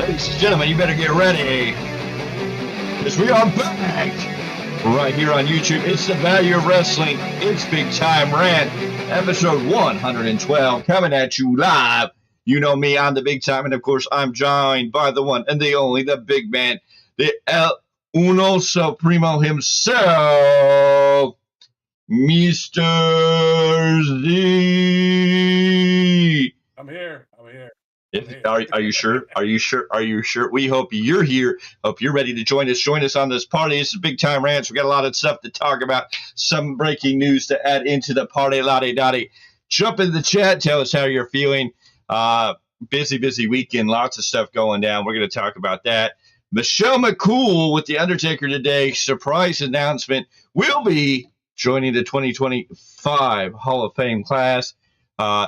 Ladies and gentlemen, you better get ready, because we are back right here on YouTube. It's the Value of Wrestling. It's Big Tyme Rant, episode 112, coming at you live. You know me, I'm the Big Tyme, and of course, I'm joined by the one and the only, the big man, the El Uno Supremo himself, Mr. Z. I'm here. Are you sure? Are you sure? Are you sure? We hope you're here. Hope you're ready to join us. Join us on this party. This is Big Tyme Rants. We got a lot of stuff to talk about. Some breaking news to add into the party. Lottie dottie. Jump in the chat. Tell us how you're feeling. Busy weekend. Lots of stuff going down. We're going to talk about that. Michelle McCool with The Undertaker today. Surprise announcement. Will be joining the 2025 Hall of Fame class.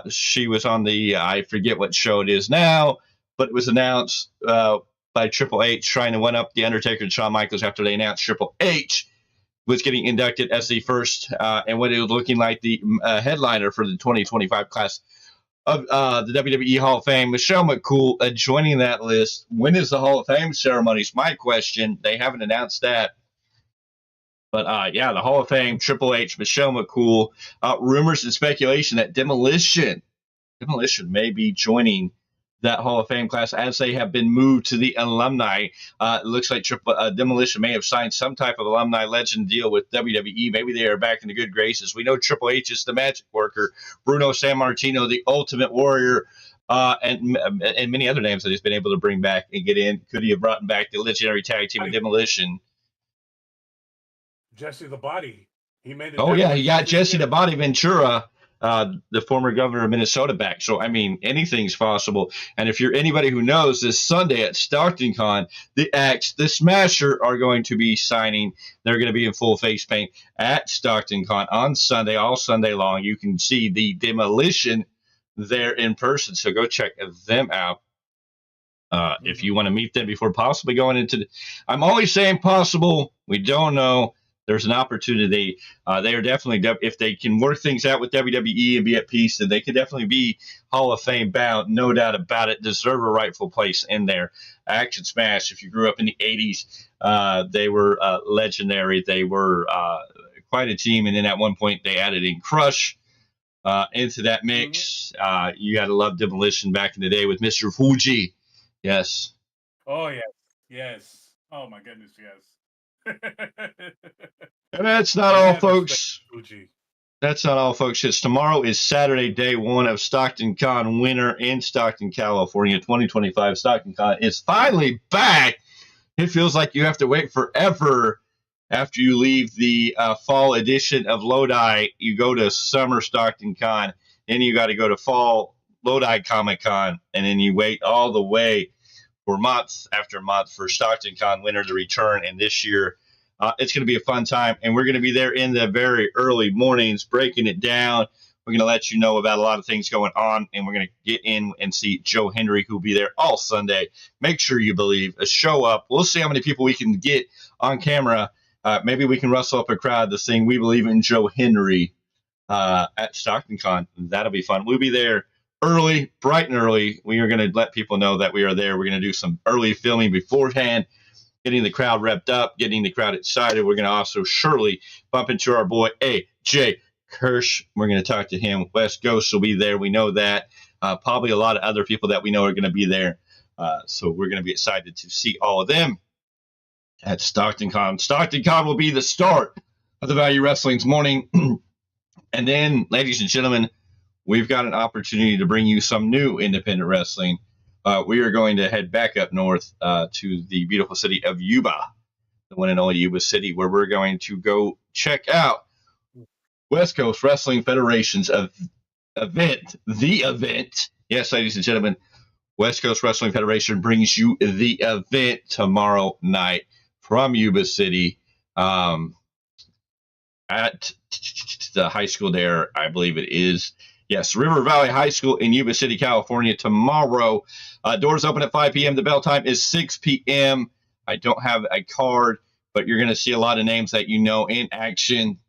She was on the, I forget what show it is now, but it was announced by Triple H trying to one up The Undertaker and Shawn Michaels after they announced Triple H was getting inducted as the first and what it was looking like the headliner for the 2025 class of the WWE Hall of Fame. Michelle McCool joining that list. When is the Hall of Fame ceremony? Is my question. They haven't announced that. But, yeah, the Hall of Fame, Triple H, Michelle McCool, rumors and speculation that Demolition may be joining that Hall of Fame class as they have been moved to the alumni. It looks like Demolition may have signed some type of alumni legend deal with WWE. Maybe they are back in the good graces. We know Triple H is the magic worker, Bruno Sammartino, the Ultimate Warrior, and many other names that he's been able to bring back and get in. Could he have brought back the legendary tag team of Demolition? Jesse the Body. He made it. Oh, yeah, he got Jesse the Body Ventura, the former governor of Minnesota, back. So, I mean, anything's possible. And if you're anybody who knows, this Sunday at Stockton Con, the Axe, the Smasher are going to be signing. They're going to be in full face paint at Stockton Con on Sunday, all Sunday long. You can see the Demolition there in person. So go check them out. If you want to meet them before possibly going into I'm always saying possible. We don't know. There's an opportunity. They are definitely, if they can work things out with WWE and be at peace, then they can definitely be Hall of Fame bound. No doubt about it. Deserve a rightful place in there. Action Smash, if you grew up in the 80s, they were legendary. They were quite a team. And then at one point, they added in Crush into that mix. You got to love Demolition back in the day with Mr. Fuji. Yes. Oh, yes. Yes. Oh, my goodness, yes. And that's not all, folks. That's not all, folks. It's tomorrow is Saturday, day one of Stockton Con winter in Stockton, California. 2025 Stockton Con is finally back. It feels like you have to wait forever after you leave the fall edition of Lodi. You go to summer Stockton Con, then you got to go to fall Lodi Comic Con, and then you wait all the way for month after month for Stockton Con winter to return. And this year, it's going to be a fun time. And we're going to be there in the very early mornings, breaking it down. We're going to let you know about a lot of things going on. And we're going to get in and see Joe Henry, who will be there all Sunday. Make sure you believe. Show up. We'll see how many people we can get on camera. Maybe we can rustle up a crowd to sing We Believe in Joe Henry at Stockton Con. That'll be fun. We'll be there early, bright and early. We are going to let people know that we are there. We're going to do some early filming beforehand, getting the crowd revved up, getting the crowd excited. We're going to also surely bump into our boy A.J. Kirsch. We're going to talk to him. West Coast will be there. We know that. Probably a lot of other people that we know are going to be there. So we're going to be excited to see all of them at Stockton Con. Stockton Con will be the start of the Value Wrestling's morning. And then, ladies and gentlemen, we've got an opportunity to bring you some new independent wrestling. We are going to head back up north to the beautiful city of Yuba, the one and only Yuba City, where we're going to go check out West Coast Wrestling Federation's event. The event. Yes, ladies and gentlemen, West Coast Wrestling Federation brings you the event tomorrow night from Yuba City at the high school there, I believe it is. Yes, River Valley High School in Yuba City, California, tomorrow. Doors open at 5 p.m. The bell time is 6 p.m. I don't have a card, but you're going to see a lot of names that you know in action.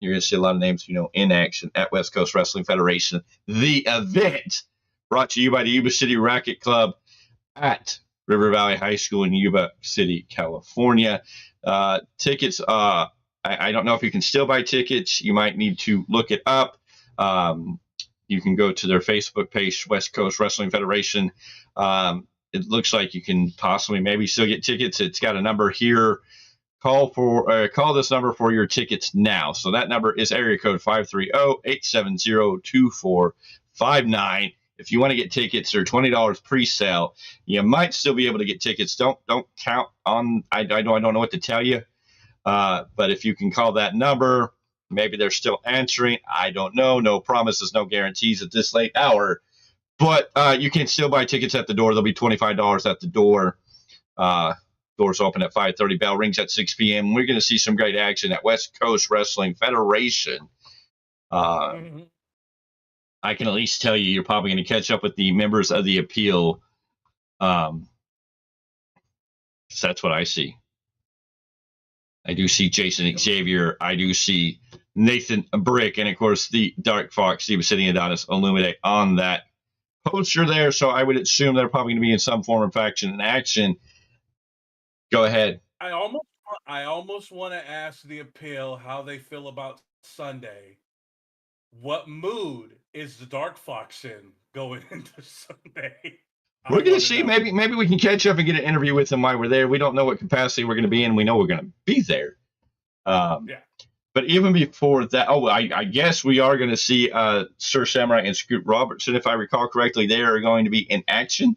You're going to see a lot of names you know in action at West Coast Wrestling Federation. The event brought to you by the Yuba City Racket Club. at River Valley High School in Yuba City, California. Tickets, I don't know if you can still buy tickets. You might need to look it up. You can go to their Facebook page, West Coast Wrestling Federation. It looks like you can possibly maybe still get tickets. It's got a number here. Call this number for your tickets now. So that number is area code 530-870-2459. If you want to get tickets, they're $20 pre-sale. You might still be able to get tickets. Don't count on. I don't know what to tell you. But if you can call that number, maybe they're still answering. I don't know. No promises, no guarantees at this late hour. But you can still buy tickets at the door. They'll be $25 at the door. Doors open at 5:30. Bell rings at 6 p.m. We're going to see some great action at West Coast Wrestling Federation. I can at least tell you're probably going to catch up with the members of the appeal. So that's what I see. I do see Jason Xavier. I do see Nathan Brick. And, of course, the Dark Fox, the Obsidian Adonis Illuminate on that poster there. So I would assume they're probably going to be in some form of faction in action. Go ahead. I almost want to ask the appeal how they feel about Sunday. What mood is the Dark Fox in going into Sunday? We're going to see. Maybe we can catch up and get an interview with them while we're there. We don't know what capacity we're going to be in. We know we're going to be there. Yeah. But even before that, I guess we are going to see Sir Samurai and Scoot Robertson. If I recall correctly, they are going to be in action.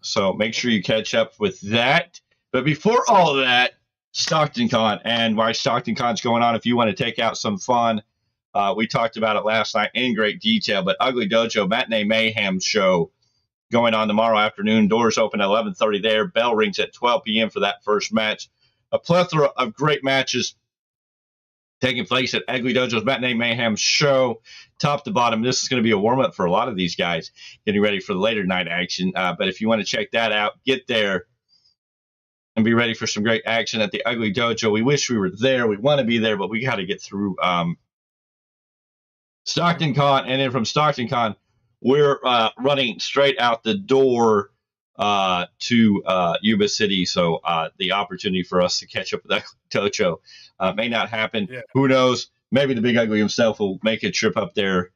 So make sure you catch up with that. But before all of that, Stockton Con, and why Stockton Con's going on, if you want to take out some fun, we talked about it last night in great detail, but Ugly Dojo Matinee Mayhem show going on tomorrow afternoon. Doors open at 11:30 there. Bell rings at 12 p.m. for that first match. A plethora of great matches taking place at Ugly Dojo's Matinee Mayhem show, top to bottom. This is going to be a warm-up for a lot of these guys getting ready for the later night action. But if you want to check that out, get there and be ready for some great action at the Ugly Dojo. We wish we were there. We want to be there, but we got to get through Stockton Con. And then from Stockton Con, we're running straight out the door to Yuba City. So the opportunity for us to catch up with Ugly Dojo may not happen. Yeah. Who knows? Maybe the Big Ugly himself will make a trip up there.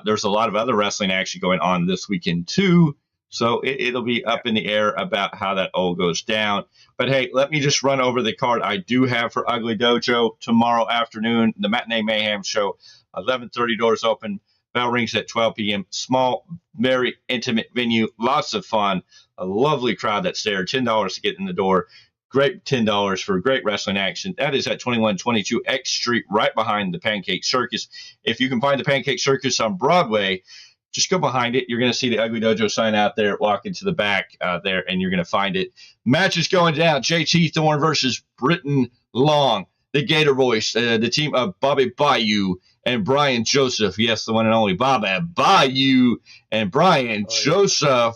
There's a lot of other wrestling action going on this weekend too. So it'll be up in the air about how that all goes down. But hey, let me just run over the card I do have for Ugly Dojo tomorrow afternoon. The Matinee Mayhem show, 11:30 doors open. Bell rings at 12 p.m. Small, very intimate venue. Lots of fun. A lovely crowd that's there. $10 to get in the door. Great $10 for great wrestling action. That is at 2122 X Street, right behind the Pancake Circus. If you can find the Pancake Circus on Broadway, just go behind it. You're going to see the Ugly Dojo sign out there. Walk into the back there, and you're going to find it. Match is going down. JT Thorne versus Britton Long. The Gator Boys, the team of Bobby Bayou and Brian Joseph. Yes, the one and only Bobby Bayou and Brian Joseph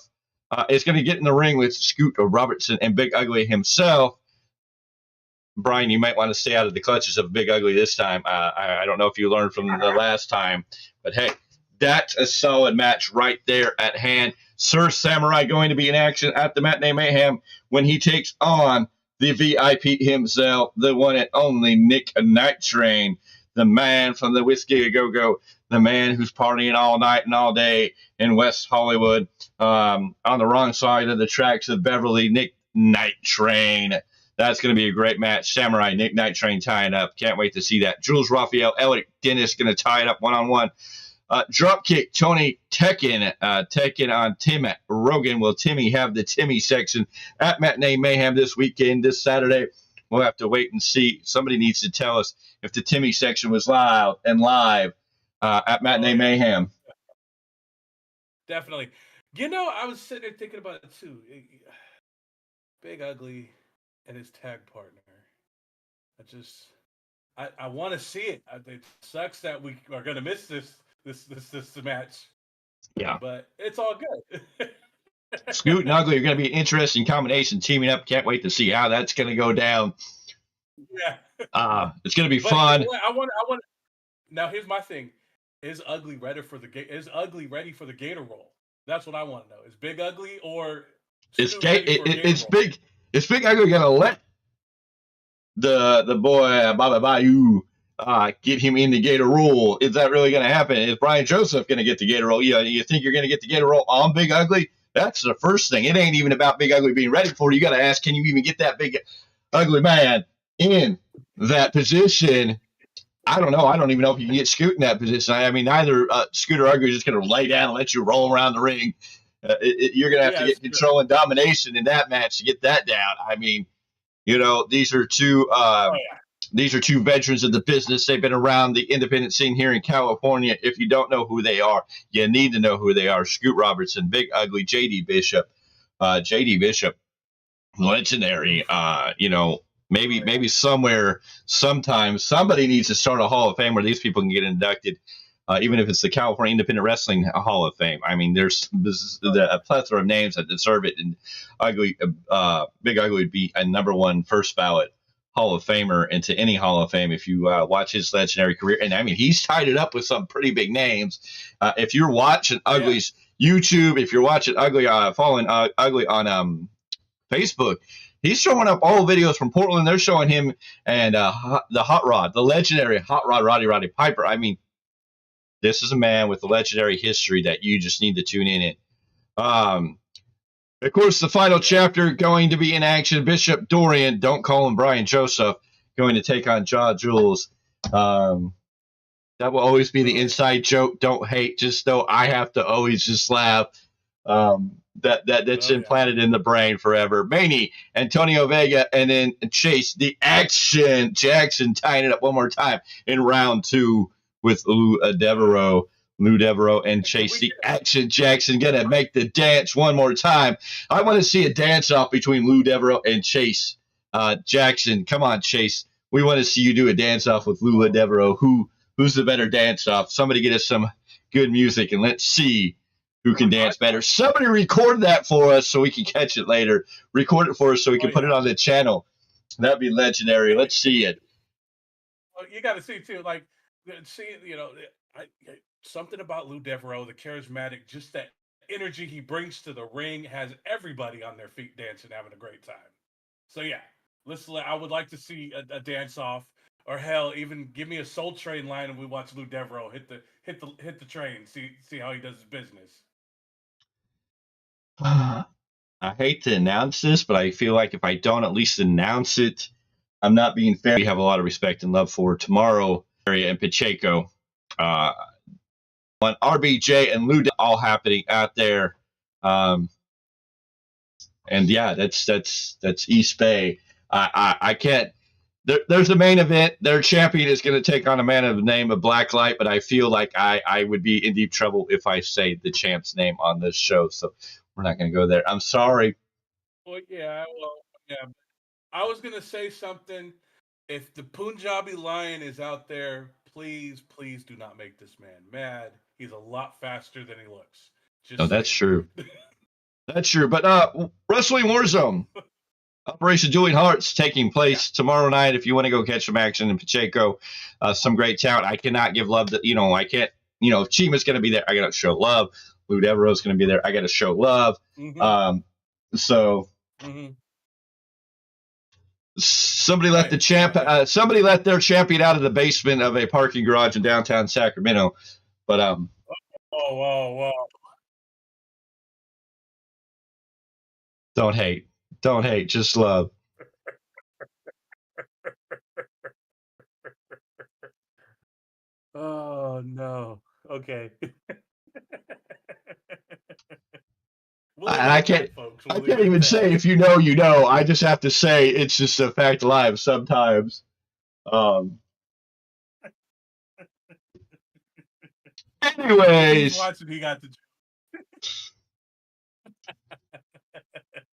is going to get in the ring with Scoot Robertson and Big Ugly himself. Brian, you might want to stay out of the clutches of Big Ugly this time. I don't know if you learned from the last time, but hey, that's a solid match right there at hand. Sir Samurai going to be in action at the Matinee Mayhem when he takes on the VIP himself, the one and only Nick Night Train, the man from the Whiskey A Go-Go, the man who's partying all night and all day in West Hollywood, on the wrong side of the tracks of Beverly, Nick Night Train. That's going to be a great match. Samurai, Nick Night Train tying up. Can't wait to see that. Jules Raphael, Elliot Dennis going to tie it up one-on-one. Dropkick, Tony Tekken on Tim Rogan. Will Timmy have the Timmy section at Matinee Mayhem this weekend, this Saturday? We'll have to wait and see. Somebody needs to tell us if the Timmy section was live at Matinee Mayhem. Definitely. You know, I was sitting there thinking about it too. Big Ugly and his tag partner. I want to see it. It sucks that we are going to miss this match. Yeah. But it's all good. Scoot and Ugly are going to be an interesting combination teaming up. Can't wait to see how that's going to go down. Yeah. It's going to be fun. I want. Now here's my thing: Is Ugly ready for the Gator role? That's what I want to know. Is Big Ugly or It's Stu ready for a Gator it's roll? big. Is Big Ugly gonna let the boy Baba Bayou get him in the Gator roll? Is that really gonna happen? Is Brian Joseph gonna get the Gator roll? You think you're gonna get the Gator roll on Big Ugly? That's the first thing. It ain't even about Big Ugly being ready for it. You got to ask, can you even get that Big Ugly man in that position? I don't know. I don't even know if you can get Scoot in that position. I mean, neither Scoot or Ugly is just going to lay down and let you roll around the ring. You're going to have to get control and domination in that match to get that down. I mean, these are two these are two veterans of the business. They've been around the independent scene here in California. If you don't know who they are, you need to know who they are. Scoot Robertson, Big Ugly, JD Bishop. JD Bishop, legendary. Maybe somewhere, sometime, somebody needs to start a Hall of Fame where these people can get inducted, even if it's the California Independent Wrestling Hall of Fame. I mean, there's a plethora of names that deserve it, and Big Ugly would be a number one first ballot Hall of Famer into any Hall of Fame if you watch his legendary career. And I mean, he's tied it up with some pretty big names. If you're watching Ugly's YouTube, if you're watching Ugly, following Ugly on Facebook, he's showing up all videos from Portland. They're showing him and the Hot Rod, the legendary Hot Rod, Roddy Piper. I mean, this is a man with a legendary history that you just need to tune in. Of course, the final chapter going to be in action. Bishop Dorian, don't call him Brian Joseph, going to take on Jaw Jules. That will always be the inside joke. Don't hate, just though I have to always just laugh. That's implanted in the brain forever. Maney, Antonio Vega, and then Chase, the Action Jackson, tying it up one more time in round 2 with Lou Devereaux and Chase, the Action Jackson, gonna make the dance one more time. I want to see a dance off between Lou Devereaux and Chase Jackson. Come on, Chase. We want to see you do a dance off with Lou Devereaux. Who's the better dance off? Somebody get us some good music and let's see who can dance better. Somebody record that for us so we can catch it later. Record it for us so we can put it on the channel. That'd be legendary. Let's see it. Well, you got to see too, like, something about Lou Devereaux, the charismatic, just that energy he brings to the ring has everybody on their feet dancing, having a great time. So yeah, I would like to see a dance off, or hell, even give me a Soul Train line and we watch Lou Devereaux hit the train, see how he does his business. I hate to announce this, but I feel like if I don't at least announce it, I'm not being fair. We have a lot of respect and love for tomorrow area in Pacheco. On RBJ and Lou, all happening out there. And yeah, that's East Bay. I can't. There's the main event. Their champion is going to take on a man of the name of Blacklight, but I feel like I would be in deep trouble if I say the champ's name on this show. So we're not going to go there. I'm sorry. Well, yeah. I was going to say something. If the Punjabi Lion is out there, please do not make this man mad. He's a lot faster than he looks. That's true. That's true. But Wrestling Warzone. Operation Dueling Hearts taking place tomorrow night. If you want to go catch some action in Pacheco, some great talent. I cannot give love to, I can't, if Chima's going to be there, I got to show love. Lou Devereaux's going to be there. I got to show love. Somebody let somebody let their champion out of the basement of a parking garage in downtown Sacramento. But, whoa. Don't hate, just love. Oh no. Okay. I can't even say if you know, you know. I just have to say it's just a fact of life sometimes. Anyways.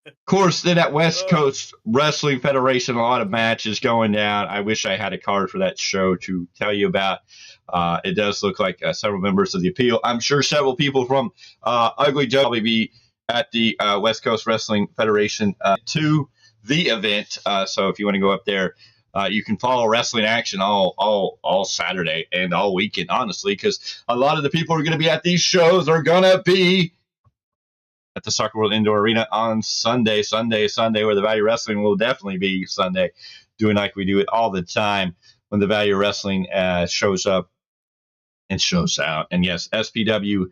Of course, then at West Coast Wrestling Federation, a lot of matches going down. I wish I had a card for that show to tell you about. It does look like several members of the appeal. I'm sure several people from Ugly Joe will be at the West Coast Wrestling Federation to the event. So if you want to go up there, you can follow wrestling action all Saturday and all weekend, honestly, because a lot of the people who are going to be at these shows are going to be at the Soccer World Indoor Arena on Sunday, where the Value Wrestling will definitely be Sunday, doing like we do it all the time when the Value Wrestling shows up and shows out. And yes, SPW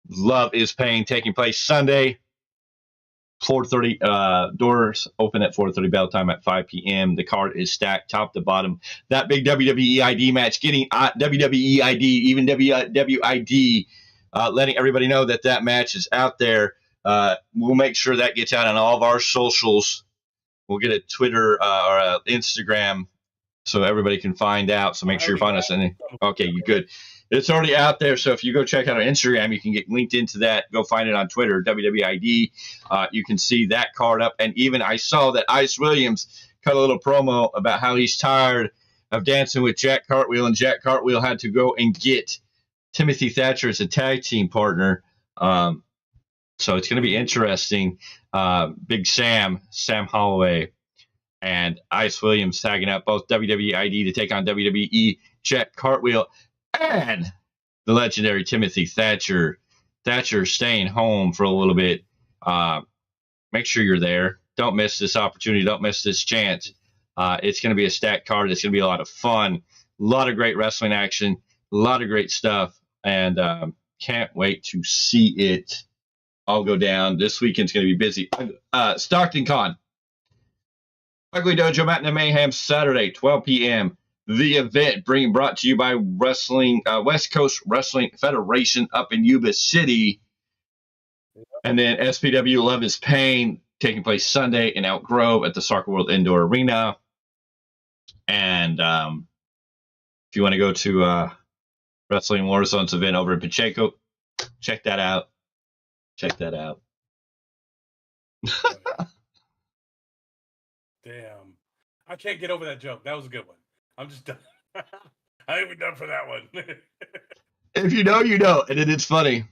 Love is Pain taking place Sunday. 4:30 doors open at 4:30, bell time at 5 p.m. The card is stacked top to bottom. That big WWE ID match getting WWE ID, even WWID, letting everybody know that that match is out there. We'll make sure that gets out on all of our socials. We'll get a Twitter or a Instagram so everybody can find out. So make sure you find us. Okay, you good. It's already out there, so if you go check out our Instagram, you can get linked into that. Go find it on Twitter, WWID. You can see that card up. And even I saw that Ice Williams cut a little promo about how he's tired of dancing with Jack Cartwheel, and Jack Cartwheel had to go and get Timothy Thatcher as a tag team partner. So it's going to be interesting. Big Sam Holloway, and Ice Williams tagging out both WWID to take on WWE, Jack Cartwheel, and the legendary Timothy Thatcher. Thatcher staying home for a little bit. Make sure you're there. Don't miss this opportunity. Don't miss this chance. It's going to be a stacked card. It's going to be a lot of fun. A lot of great wrestling action. A lot of great stuff. And can't wait to see it all go down. This weekend's going to be busy. Stockton Con. Ugly Dojo Matinee Mayhem Saturday, 12 p.m. The event brought to you by West Coast Wrestling Federation up in Yuba City. And then SPW Love is Pain taking place Sunday in Elk Grove at the Soccer World Indoor Arena. And if you want to go to Wrestling Warzone's event over in Pacheco, check that out. Check that out. Damn. I can't get over that joke. That was a good one. I'm just done. I ain't even done for that one. If you know, you know. And it's funny.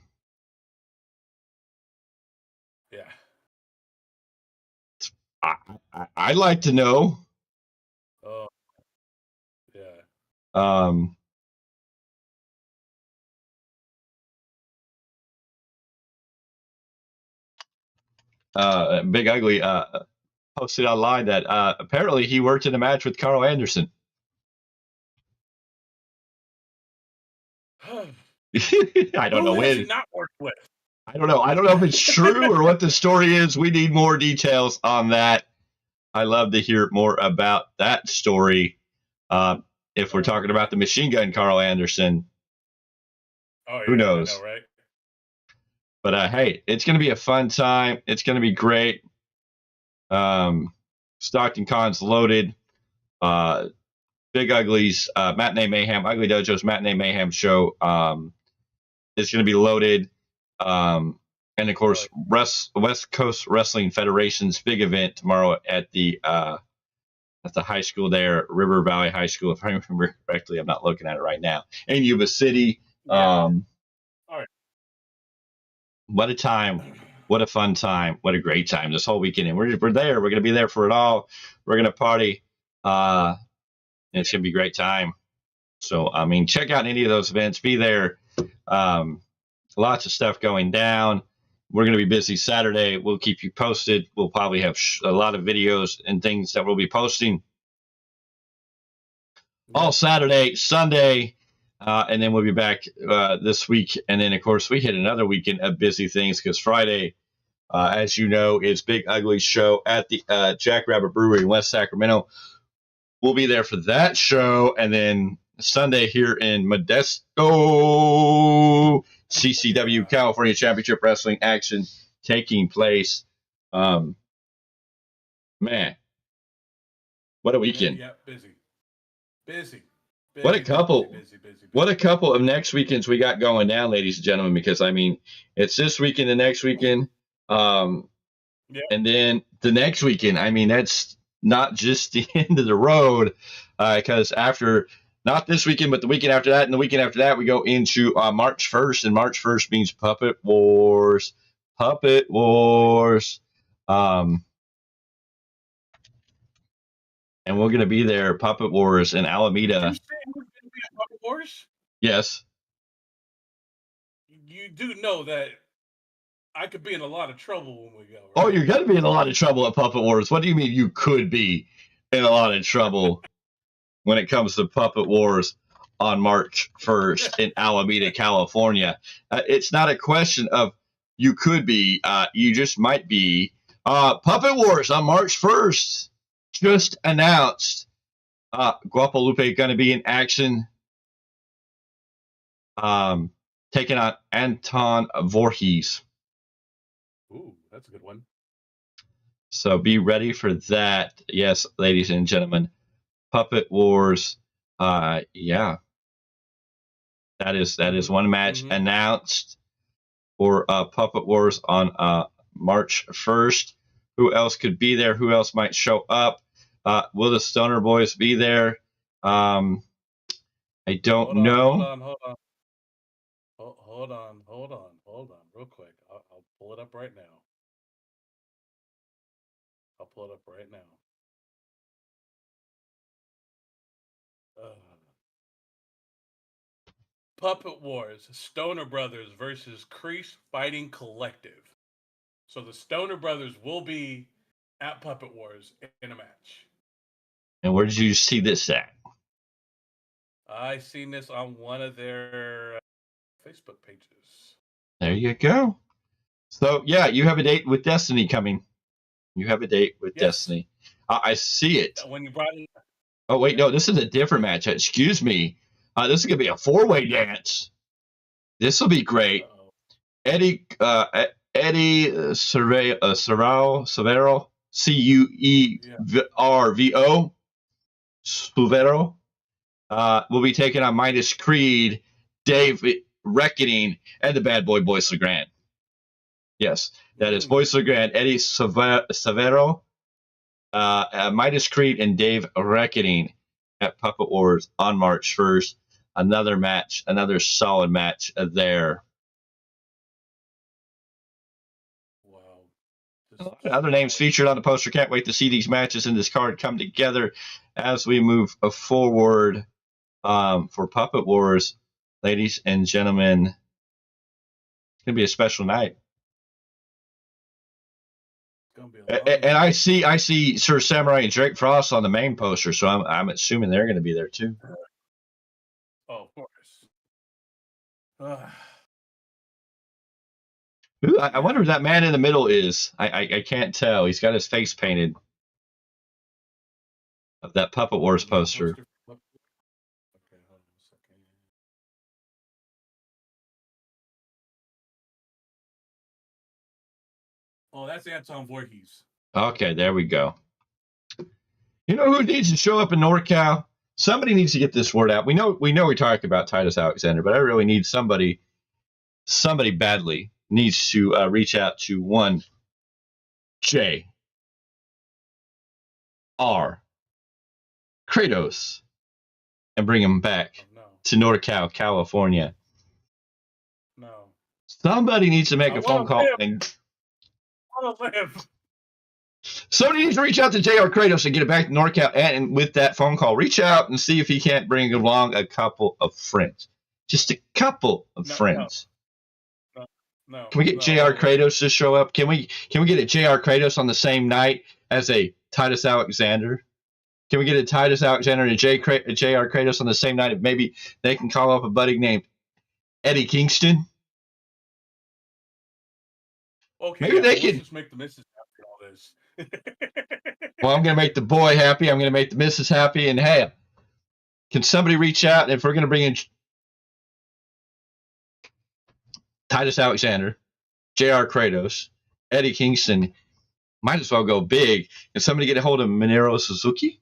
Yeah. I'd like to know. Oh. Yeah. Big Ugly posted online that apparently he worked in a match with Carl Anderson. I don't know when. Not worked with. I don't know. I don't know if it's true or what the story is. We need more details on that. I love to hear more about that story. If we're talking about the Machine Gun Carl Anderson, who knows? I know, right? But hey, it's going to be a fun time. It's going to be great. Stockton Con's loaded. Big Ugly's Matinee Mayhem, Ugly Dojo's Matinee Mayhem show is going to be loaded. And of course, West Coast Wrestling Federation's big event tomorrow at the high school there, River Valley High School, if I remember correctly. I'm not looking at it right now. In Yuba City. All right. What a time. What a fun time. What a great time this whole weekend. And we're there. We're going to be there for it all. We're going to party. And it's going to be a great time. So, I mean, check out any of those events. Be there. Lots of stuff going down. We're going to be busy Saturday. We'll keep you posted. We'll probably have a lot of videos and things that we'll be posting all Saturday, Sunday. And then we'll be back this week. And then, of course, we hit another weekend of busy things because Friday, as you know, is Big Ugly's show at the Jackrabbit Brewery in West Sacramento. We'll be there for that show. And then Sunday here in Modesto, CCW, California Championship Wrestling action taking place. Man, what a weekend. Yeah, busy. What a couple. Busy. What a couple of next weekends we got going down, ladies and gentlemen, because, I mean, it's this weekend and next weekend. And then the next weekend, I mean, that's not just the end of the road, because after, not this weekend, but the weekend after that and the weekend after that, we go into March 1st, and March 1st means Puppet Wars. And we're going to be there, Puppet Wars in Alameda. Did you say we're going to be at Puppet Wars? Yes. You do know that I could be in a lot of trouble when we go. Right? Oh, you're going to be in a lot of trouble at Puppet Wars. What do you mean you could be in a lot of trouble when it comes to Puppet Wars on March 1st in Alameda, California? It's not a question of you could be, you just might be. Puppet Wars on March 1st just announced. Guapolupe going to be in action, taking on Anton Voorhees. Ooh, that's a good one. So be ready for that. Yes, ladies and gentlemen, Puppet Wars. Yeah, that is one match announced for Puppet Wars on March 1st. Who else could be there? Who else might show up? Will the Stoner Boys be there? I don't know. Hold on, real quick. I'll pull it up right now. Puppet Wars, Stoner Brothers versus Crease Fighting Collective. So the Stoner Brothers will be at Puppet Wars in a match. And where did you see this at? I seen this on one of their Facebook pages. There you go. So yeah, you have a date with Destiny coming. You have a date with Destiny. I see it. When you brought in. Oh wait, no, this is a different match. Excuse me. This is gonna be a 4-way dance. This will be great. Eddie Severo, Cuervo, Severo, will be taking on Midas Creed, Dave Reckoning, and the Bad Boy Boyce LeGrand. Yes, that is Boyce LeGrand, Eddie Severo, Midas Creed, and Dave Reckoning at Puppet Wars on March 1st. Another match, another solid match there. Wow. Other names featured on the poster. Can't wait to see these matches in this card come together as we move forward for Puppet Wars. Ladies and gentlemen, it's going to be a special night. And I see Sir Samurai and Drake Frost on the main poster, so I'm assuming they're going to be there too. Oh, of course. I wonder who that man in the middle is. I can't tell. He's got his face painted of that Puppet Wars poster. Okay, hold on a second. Oh, that's Anton Voorhees. Okay, there we go. You know who needs to show up in NorCal? Somebody needs to get this word out. We know we talk about Titus Alexander, but I really need somebody badly needs to reach out to one J R Kratos and bring him back to NorCal, California. No. Somebody needs to make a phone call somebody needs to reach out to JR Kratos and get it back to NorCal, and with that phone call, reach out and see if he can't bring along a couple of friends. Just a couple of friends. No. Can we get JR Kratos to show up? Can we get a JR Kratos on the same night as a Titus Alexander? Can we get a Titus Alexander and a JR Kratos on the same night? Maybe they can call up a buddy named Eddie Kingston. Okay, maybe they can just make the missus happy all this. Well, I'm going to make the boy happy. I'm going to make the missus happy. And hey, can somebody reach out? And if we're going to bring in Titus Alexander, JR Kratos, Eddie Kingston, might as well go big. Can somebody get a hold of Minoru Suzuki?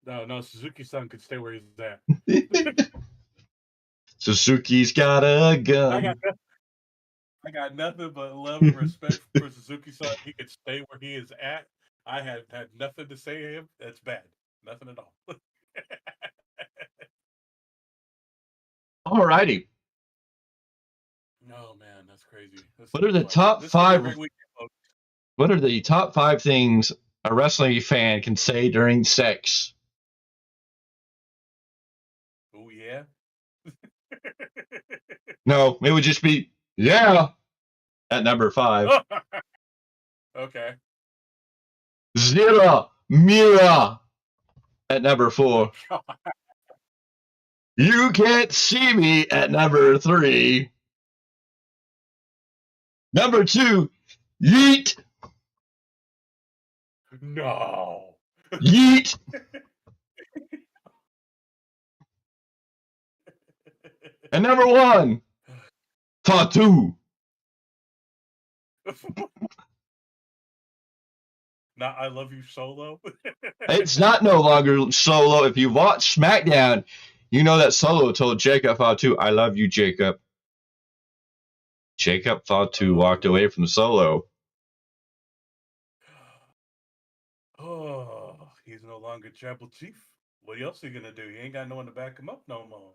No, Suzuki-san could stay where he's at. Suzuki's got a gun. I got nothing but love and respect for Suzuki-san. He could stay where he is at. I had nothing to say to him. That's bad. Nothing at all. All righty. No, man, that's crazy. What are the top 5? What are the top 5 things a wrestling fan can say during sex? Oh yeah. No, it would just be yeah. at number 5. Okay. Zira Mira at number 4. You Can't See Me at number 3. Number 2, Yeet. No. Yeet. And number 1, Fatu. Not I Love You Solo. It's not no longer Solo. If you watch SmackDown, you know that Solo told Jacob Fatu, I love you, Jacob. Jacob Fatu walked away from Solo. Oh, he's no longer Tribal Chief. What else are you going to do? He ain't got no one to back him up no more.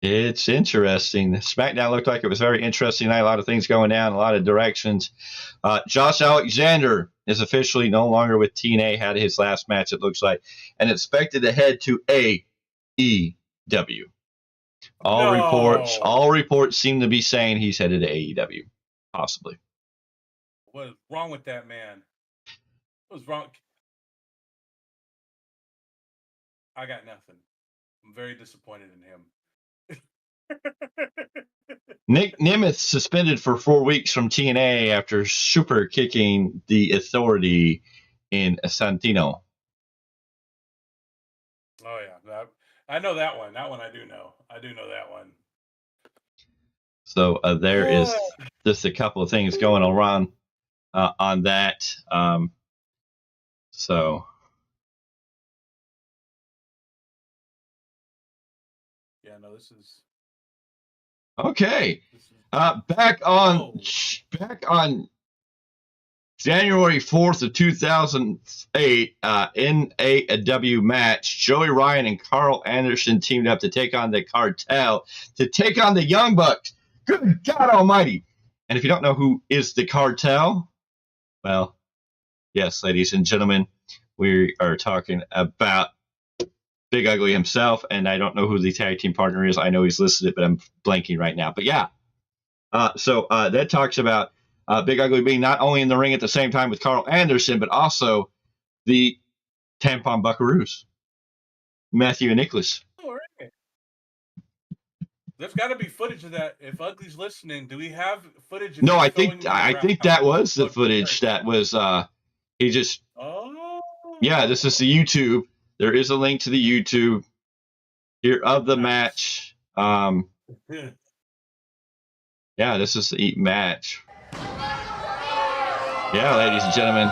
It's interesting. SmackDown looked like it was a very interesting night. A lot of things going down, a lot of directions. Josh Alexander is officially no longer with TNA. Had his last match, it looks like, and expected to head to AEW. All reports seem to be saying he's headed to AEW, possibly. What is wrong with that man? What's wrong? I got nothing. I'm very disappointed in him. Nick Nemeth suspended for 4 weeks from TNA after super kicking the Authority in Santino. Oh yeah, I know that one. That one I do know. I do know that one. So there is just a couple of things going around on that. So yeah, no, this is okay. Back on January 4th of 2008, in a match, Joey Ryan and Carl Anderson teamed up to take on the Cartel, to take on the Young Bucks. Good God Almighty! And if you don't know who is the Cartel, well, yes, ladies and gentlemen, we are talking about Big Ugly himself, and I don't know who the tag team partner is. I know he's listed it, but I'm blanking right now. But yeah, so that talks about Big Ugly being not only in the ring at the same time with Carl Anderson, but also the Tampon Buckaroos, Matthew and Nicholas. All right. There's got to be footage of that. If Ugly's listening, do we have footage? No, I think that was the footage that was. He just. Oh. Yeah, this is the YouTube. There is a link to the YouTube here of the match. Yeah, this is the match. Yeah, ladies and gentlemen.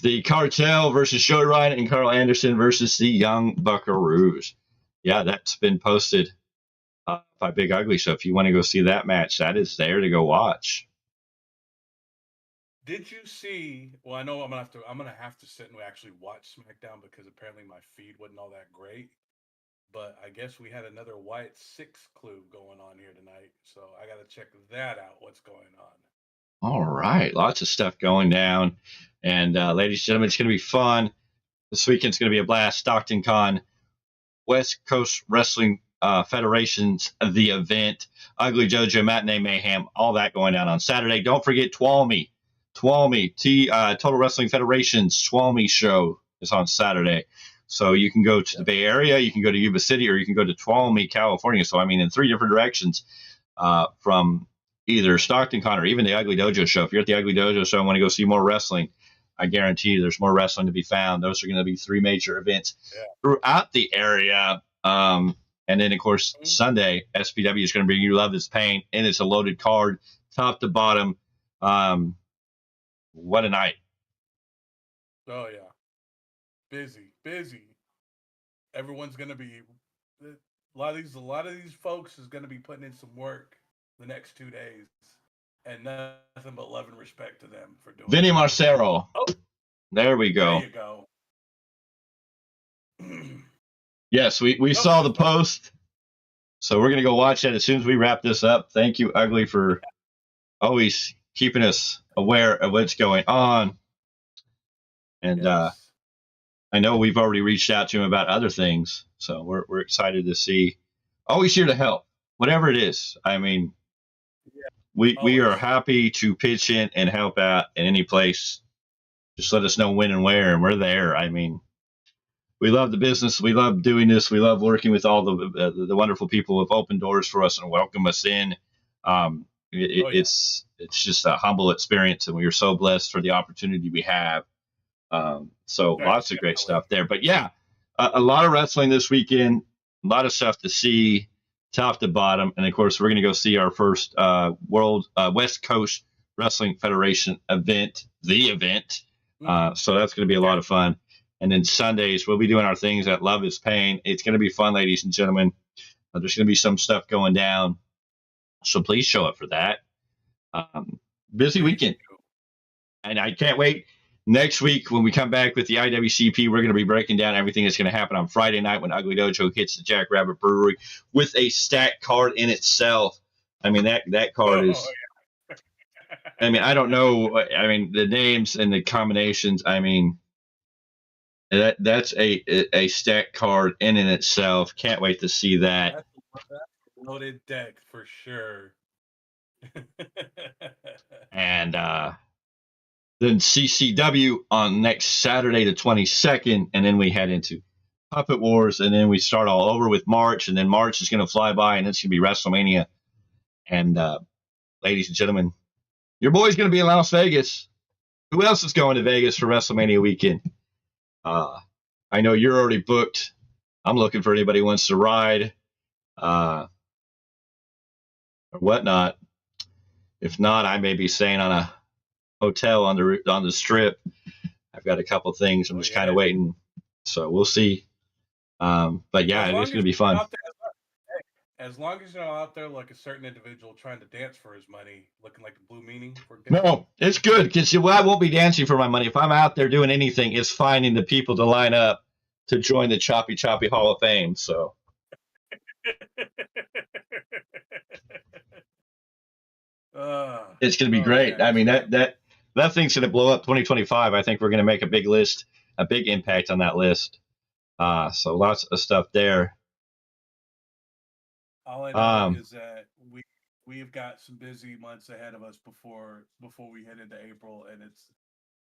The Cartel versus Joey Ryan and Carl Anderson versus the Young Buckaroos. Yeah, that's been posted by Big Ugly. So if you want to go see that match, that is there to go watch. Did you see? Well, I know I'm gonna have to sit and actually watch SmackDown because apparently my feed wasn't all that great. But I guess we had another White 6 clue going on here tonight, so I got to check that out. What's going on? All right, lots of stuff going down, and ladies and gentlemen, it's going to be fun. This weekend's going to be a blast. Stockton Con, West Coast Wrestling Federation's the event, Ugly Dojo, Matinee Mayhem, all that going down on Saturday. Don't forget Tuolumne, Total Wrestling Federation's Tuolumne show is on Saturday. So you can go to the Bay Area, you can go to Yuba City, or you can go to Tuolumne, California. So, I mean, in 3 different directions from either Stockton Con or even the Ugly Dojo show. If you're at the Ugly Dojo show and want to go see more wrestling, I guarantee you there's more wrestling to be found. Those are going to be 3 major events throughout the area. And then, of course, Sunday, SPW is going to bring you Love Is Pain, and it's a loaded card, top to bottom. What a night. Oh, yeah. Busy. Everyone's going to be a lot of these folks is going to be putting in some work the next 2 days, and nothing but love and respect to them for doing Vinny Marcero. Oh, there we go. There you go. Yes, we saw the post, so we're going to go watch that as soon as we wrap this up. Thank you, Ugly, for always keeping us aware of what's going on. And I know we've already reached out to him about other things, so we're excited to see. Always here to help, whatever it is. I mean, we are happy to pitch in and help out in any place. Just let us know when and where, and we're there. I mean, we love the business. We love doing this. We love working with all the wonderful people who have opened doors for us and welcome us in. It's just a humble experience, and we are so blessed for the opportunity we have. So lots of great stuff there. But yeah, a lot of wrestling this weekend, a lot of stuff to see top to bottom. And of course, we're going to go see our first World West Coast Wrestling Federation event, the event. So that's going to be a lot of fun. And then Sundays, we'll be doing our things at Love is Pain. It's going to be fun, ladies and gentlemen. There's going to be some stuff going down. So please show up for that. Busy weekend. And I can't wait. Next week, when we come back with the IWCP, we're going to be breaking down everything that's going to happen on Friday night when Ugly Dojo hits the Jackrabbit Brewery with a stacked card in itself. I mean, that card is... I mean, I don't know. I mean, the names and the combinations, I mean, that's a stacked card in itself. Can't wait to see that. That's a loaded deck for sure. And then CCW on next Saturday, the 22nd, and then we head into Puppet Wars, and then we start all over with March, and then March is going to fly by, and it's going to be WrestleMania. And ladies and gentlemen, your boy's going to be in Las Vegas. Who else is going to Vegas for WrestleMania weekend? I know you're already booked. I'm looking for anybody who wants to ride or whatnot. If not, I may be staying on a hotel on the strip. I've got a couple things. I'm just kind of waiting. So we'll see. But yeah, it's going to be fun. As long as you're not out there like a certain individual trying to dance for his money, looking like a Blue Meanie. No, it's good because I won't be dancing for my money. If I'm out there doing anything, it's finding the people to line up to join the Choppy Hall of Fame. So it's going to be great. Yeah. I mean, that thing's going to blow up 2025. I think we're going to make a big list, a big impact on that list. So lots of stuff there. All I know is that we've got some busy months ahead of us before we head into April, and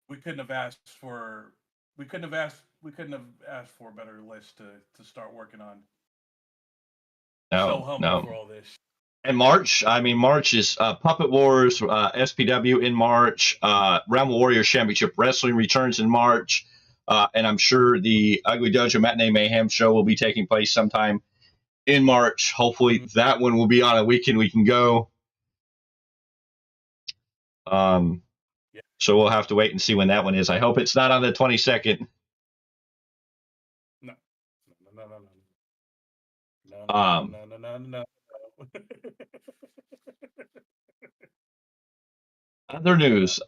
we couldn't have asked for a better list to start working on. So humble for all this. And March is Puppet Wars, SPW in March, Realm of Warriors Championship Wrestling returns in March, and I'm sure the Ugly Dojo Matinee Mayhem show will be taking place sometime in March. Hopefully that one will be on a weekend we can go. So we'll have to wait and see when that one is. I hope it's not on the 22nd. No. Other news,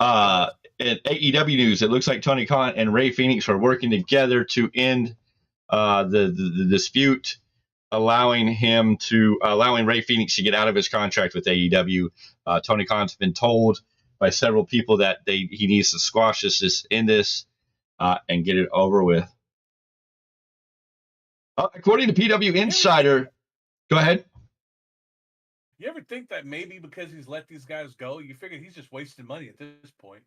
in AEW news, it looks like Tony Khan and Ray Phoenix are working together to end the dispute, allowing Ray Phoenix to get out of his contract with AEW. Tony Khan's been told by several people that he needs to squash this and get it over with. According to PW Insider, go ahead. You ever think that maybe because he's let these guys go, you figure he's just wasting money at this point?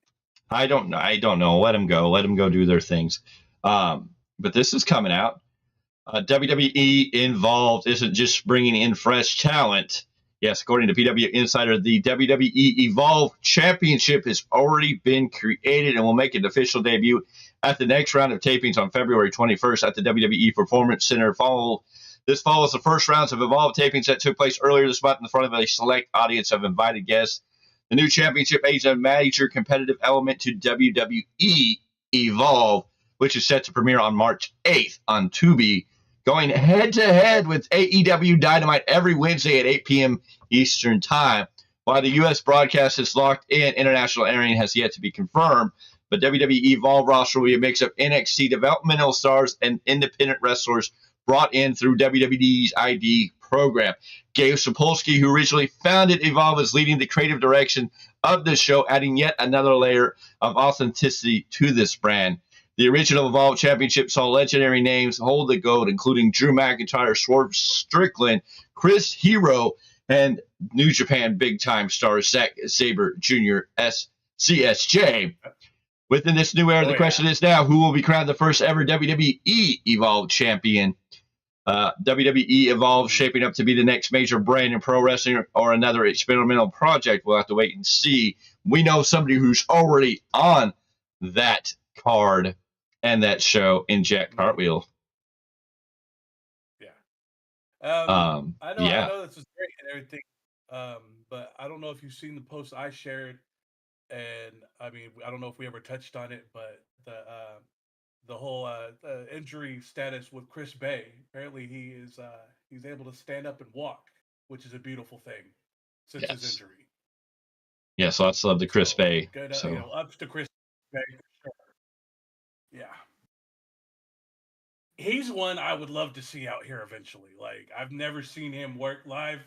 I don't know. Let them go. Let them go do their things. But this is coming out. WWE involved isn't just bringing in fresh talent. Yes, according to PW Insider, the WWE Evolve Championship has already been created and will make an official debut at the next round of tapings on February 21st at the WWE Performance Center. This follows the first rounds of Evolve tapings that took place earlier this month in front of a select audience of invited guests. The new championship adds a major competitive element to WWE Evolve, which is set to premiere on March 8th on Tubi, going head-to-head with AEW Dynamite every Wednesday at 8 p.m. Eastern Time. While the U.S. broadcast is locked in, international airing has yet to be confirmed, but WWE Evolve roster will be a mix of NXT developmental stars and independent wrestlers brought in through WWE's ID program. Gabe Sapolsky, who originally founded Evolve, is leading the creative direction of the show, adding yet another layer of authenticity to this brand. The original Evolve Championship saw legendary names hold the gold, including Drew McIntyre, Swerve Strickland, Chris Hero, and New Japan big time star Zack Sabre Jr. CSJ. Within this new era, the question is now, who will be crowned the first ever WWE Evolve champion? WWE Evolve shaping up to be the next major brand in pro wrestling or another experimental project. We'll have to wait and see. We know somebody who's already on that card and that show in Jack Cartwheel. Yeah. I know this was great and everything, but I don't know if you've seen the post I shared, and I mean, I don't know if we ever touched on it, but the whole injury status with Chris Bay. Apparently, he's able to stand up and walk, which is a beautiful thing since his injury. Yes, lots of love to Chris Bay. Good, ups to Chris Bay for sure. Yeah. He's one I would love to see out here eventually. Like, I've never seen him work live.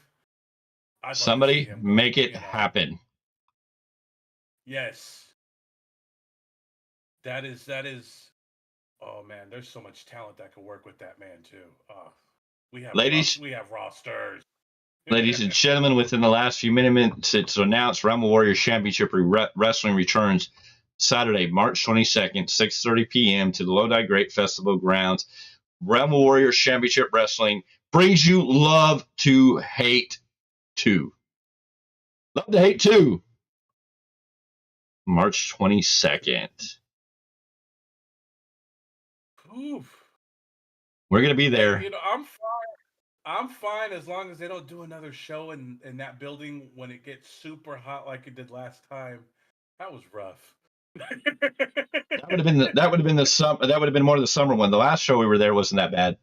Somebody make it happen. Yes. That is. Oh man, there's so much talent that could work with that man too. We have rosters. Ladies and gentlemen, within the last few minutes, it's announced Realm Warriors Championship Wrestling returns Saturday, March 22nd, 6:30 p.m. to the Lodi Great Festival grounds. Realm Warriors Championship Wrestling brings you Love to Hate 2. Love to Hate 2. March 22nd. Oof. We're going to be there. You know, I'm fine as long as they don't do another show in that building when it gets super hot like it did last time. That was rough. That would have been more of the summer one. The last show we were there wasn't that bad. Of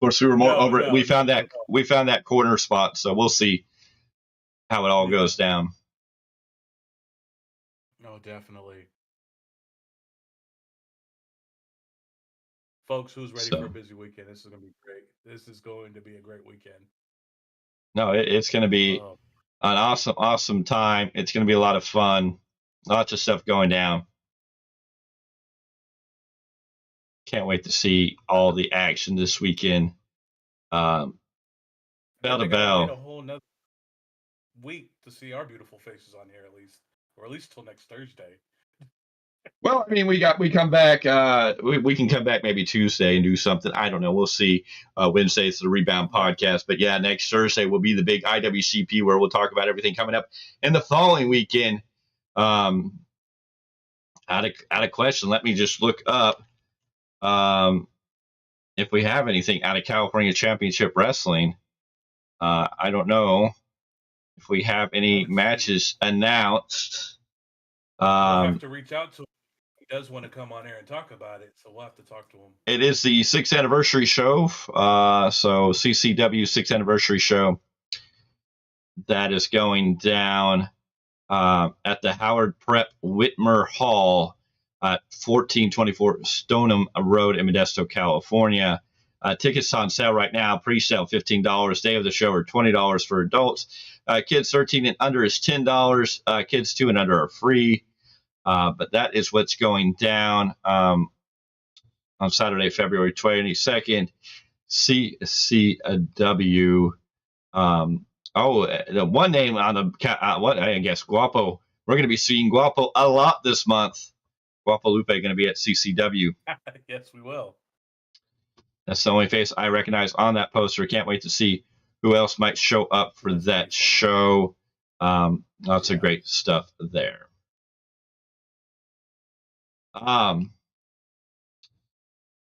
course, we were more we found that corner spot, so we'll see how it all goes down. No, definitely. Folks, who's ready for a busy weekend? This is going to be great. This is going to be a great weekend. No, it's going to be an awesome time. It's going to be a lot of fun. Lots of stuff going down. Can't wait to see all the action this weekend. Bell to bell. Wait a whole nother week to see our beautiful faces on here, at least till next Thursday. Well, I mean, we come back. We can come back maybe Tuesday and do something. I don't know. We'll see. Wednesday is the Rebound podcast, but yeah, next Thursday will be the big IWCP where we'll talk about everything coming up. And the following weekend, out of question, let me just look up if we have anything out of California Championship Wrestling. I don't know if we have any matches announced. We'll have to reach out to him. He does want to come on here and talk about it, so we'll have to talk to him. It is the 6th anniversary show, so CCW 6th anniversary show that is going down at the Howard Prep Whitmer Hall at 1424 Stoneham Road in Modesto, California. Tickets on sale right now. Pre-sale $15. Day of the show are $20 for adults. Kids 13 and under is $10. Kids 2 and under are free. But that is what's going down on Saturday, February 22nd. CCW. The one name on the I guess Guapo. We're going to be seeing Guapo a lot this month. Guapo Lupe going to be at CCW. Yes, we will. That's the only face I recognize on that poster. Can't wait to see who else might show up for that show. Lots of great stuff there.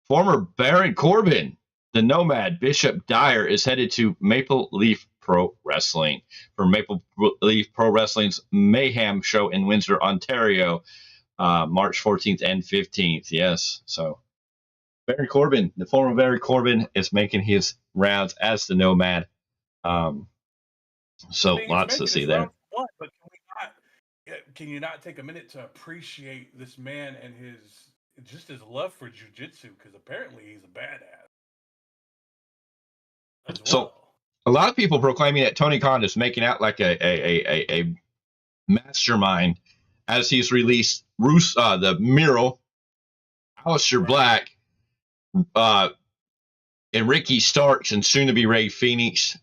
Former Baron Corbin, the Nomad, Bishop Dyer, is headed to Maple Leaf Pro Wrestling for Maple Leaf Pro Wrestling's Mayhem show in Windsor, Ontario, March 14th and 15th. Yes, so Baron Corbin, the former Baron Corbin, is making his rounds as the Nomad. So lots to see there. But can you not take a minute to appreciate this man and his love for jiu-jitsu? Because apparently he's a badass. So a lot of people proclaiming that Tony Khan is making out like a mastermind as he's released the Miro, Aleister Black, and Ricky Starks, and soon to be Ray Phoenix,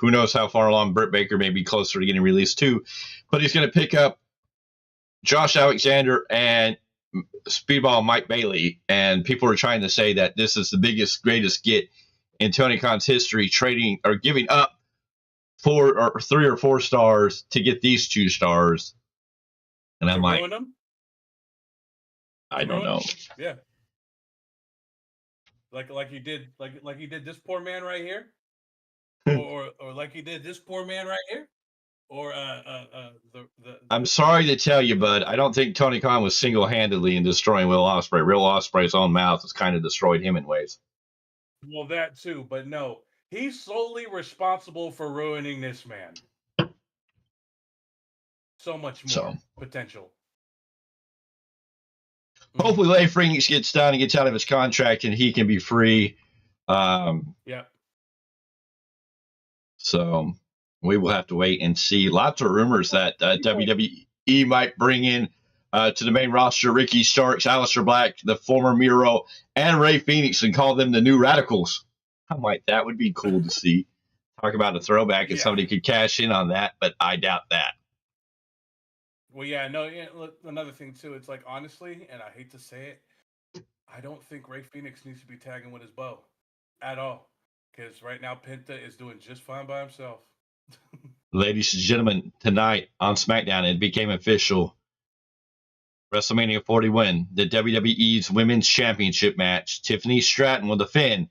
who knows how far along Britt Baker may be closer to getting released too. But he's going to pick up Josh Alexander and Speedball Mike Bailey. And people are trying to say that this is the biggest, greatest get in Tony Khan's history, trading or giving up 4 or 3 or 4 stars to get these 2 stars. And I'm like, I don't know. Yeah. Like he did this poor man right here, or like he did this poor man right here, or I'm sorry to tell you, bud. I don't think Tony Khan was single-handedly in destroying Will Ospreay. Will Ospreay's own mouth has kind of destroyed him in ways. Well, that too, but no, he's solely responsible for ruining this man. So much more potential. Hopefully, Leif Ringus gets done and gets out of his contract, and he can be free. Yeah. So we will have to wait and see. Lots of rumors that WWE might bring in to the main roster Ricky Starks, Aleister Black, the former Miro, and Ray Phoenix, and call them the New Radicals. I'm like, that would be cool to see. Talk about a throwback, and somebody could cash in on that, but I doubt that. Well, yeah, no. Yeah, look, another thing too. It's like, honestly, and I hate to say it, I don't think Ray Phoenix needs to be tagging with his bow at all, because right now Penta is doing just fine by himself. Ladies and gentlemen, tonight on SmackDown, it became official. WrestleMania 41, the WWE's Women's Championship match. Tiffany Stratton will defend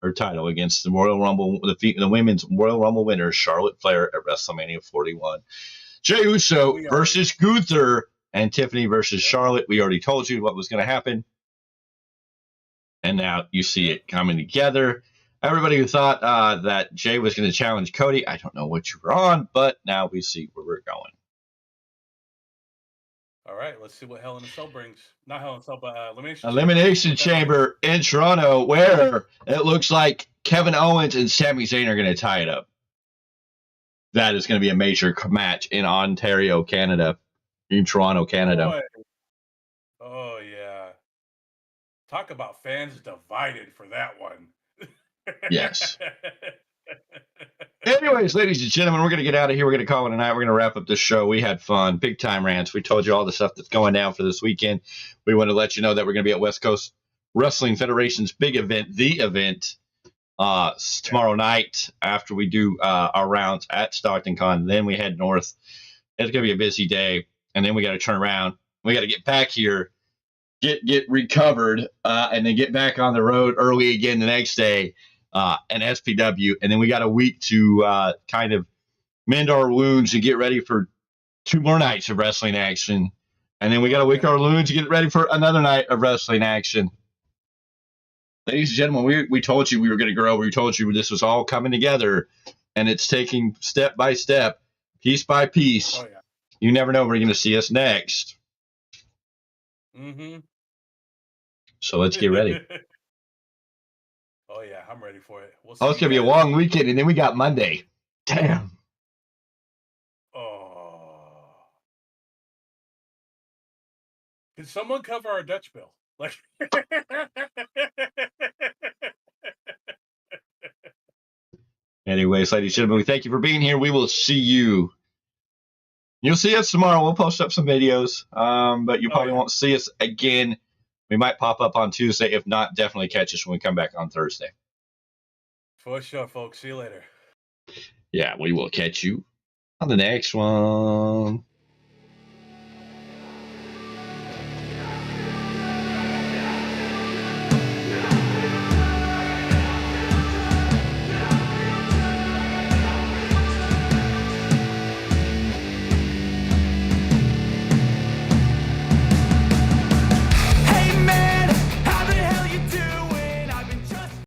her title against the Royal Rumble, the Women's Royal Rumble winner Charlotte Flair at WrestleMania 41. Jey Uso versus Gunther and Tiffany versus Charlotte. We already told you what was going to happen. And now you see it coming together. Everybody who thought that Jey was going to challenge Cody, I don't know what you were on, but now we see where we're going. All right, let's see what Hell in a Cell brings. Not Hell in a Cell, but Elimination Chamber in Toronto, where it looks like Kevin Owens and Sami Zayn are going to tie it up. That is going to be a major match in Ontario, Canada, in Toronto, Canada. Boy. Oh, yeah. Talk about fans divided for that one. Yes. Anyways, ladies and gentlemen, we're going to get out of here. We're going to call it a night. We're going to wrap up this show. We had fun. Big Tyme Rants. We told you all the stuff that's going down for this weekend. We want to let you know that we're going to be at West Coast Wrestling Federation's big event, the event, tomorrow night after we do our rounds at Stockton Con. Then we head north. It's going to be a busy day. And then we got to turn around. We got to get back here, get recovered, and then get back on the road early again the next day. And SPW, and then we got a week to kind of mend our wounds and get ready for 2 more nights of wrestling action. And then we got to wick our wounds and get ready for another night of wrestling action. Ladies and gentlemen, we told you we were going to grow. We told you this was all coming together, and it's taking step by step, piece by piece. Oh, yeah. You never know where you're going to see us next. Mm-hmm. So let's get ready. Oh, yeah, I'm ready for it. It's going to be a long weekend, and then we got Monday. Damn. Oh. Can someone cover our Dutch bill? Like. Anyways, ladies and gentlemen, we thank you for being here. We will see you. You'll see us tomorrow. We'll post up some videos, but you probably won't see us again. We might pop up on Tuesday. If not, definitely catch us when we come back on Thursday. For sure, folks. See you later. Yeah, we will catch you on the next one.